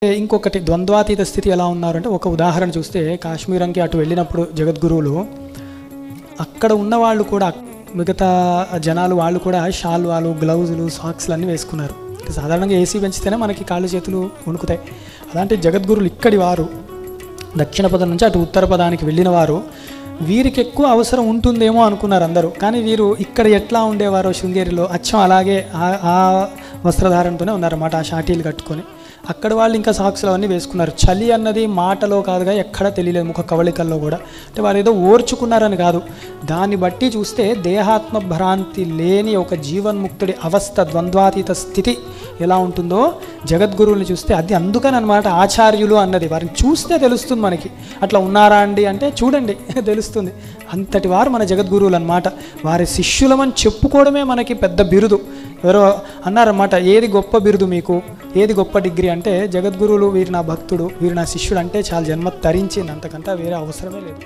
ఇంకొకటి ద్వంద్వాతీత స్థితి ఎలా ఉన్నారంటే, ఒక ఉదాహరణ చూస్తే కాశ్మీరంకి అటు వెళ్ళినప్పుడు జగద్గురువులు అక్కడ ఉన్నవాళ్ళు కూడా, మిగతా జనాలు వాళ్ళు కూడా షాల్వాలు, గ్లౌజులు, సాక్స్లు అన్నీ వేసుకున్నారు. సాధారణంగా ఏసీ పెంచితేనే మనకి కాళ్ళు చేతులు వణుకుతాయి. అలాంటి జగద్గురువులు ఇక్కడి వారు, దక్షిణ పదం నుంచి అటు ఉత్తర పదానికి వెళ్ళిన వారు, వీరికి ఎక్కువ అవసరం ఉంటుందేమో అనుకున్నారు అందరూ. కానీ వీరు ఇక్కడ ఎట్లా ఉండేవారో శృంగేరిలో అచ్చం అలాగే ఆ వస్త్రధారణతోనే ఉన్నారన్నమాట, ఆ షాటీలు కట్టుకొని. అక్కడ వాళ్ళు ఇంకా సాక్స్లు అవన్నీ వేసుకున్నారు. చలి అన్నది మాటలో కాదుగా, ఎక్కడా తెలియలేదు, ముఖ కవళికల్లో కూడా. అంటే వారు ఏదో ఓర్చుకున్నారని కాదు, దాన్ని బట్టి చూస్తే దేహాత్మ భ్రాంతి లేని ఒక జీవన్ముక్తుడి అవస్థ, ద్వంద్వాతీత స్థితి ఎలా ఉంటుందో జగద్గురువుని చూస్తే అది అందుకని అనమాట ఆచార్యులు అన్నది. వారిని చూస్తే తెలుస్తుంది మనకి, అట్లా ఉన్నారా అండి అంటే చూడండి తెలుస్తుంది. అంతటి వారు మన జగద్గురువులు అనమాట. వారి శిష్యులమని చెప్పుకోవడమే మనకి పెద్ద బిరుదు. ఎవరో అన్నారన్నమాట, ఏది గొప్ప బిరుదు మీకు, ఏది గొప్ప డిగ్రీ అంటే, జగద్గురువులు వీరు నా భక్తుడు, వీరు నా శిష్యుడు అంటే చాలా జన్మ తరించింది, అంతకంటే వేరే అవసరమే లేదు.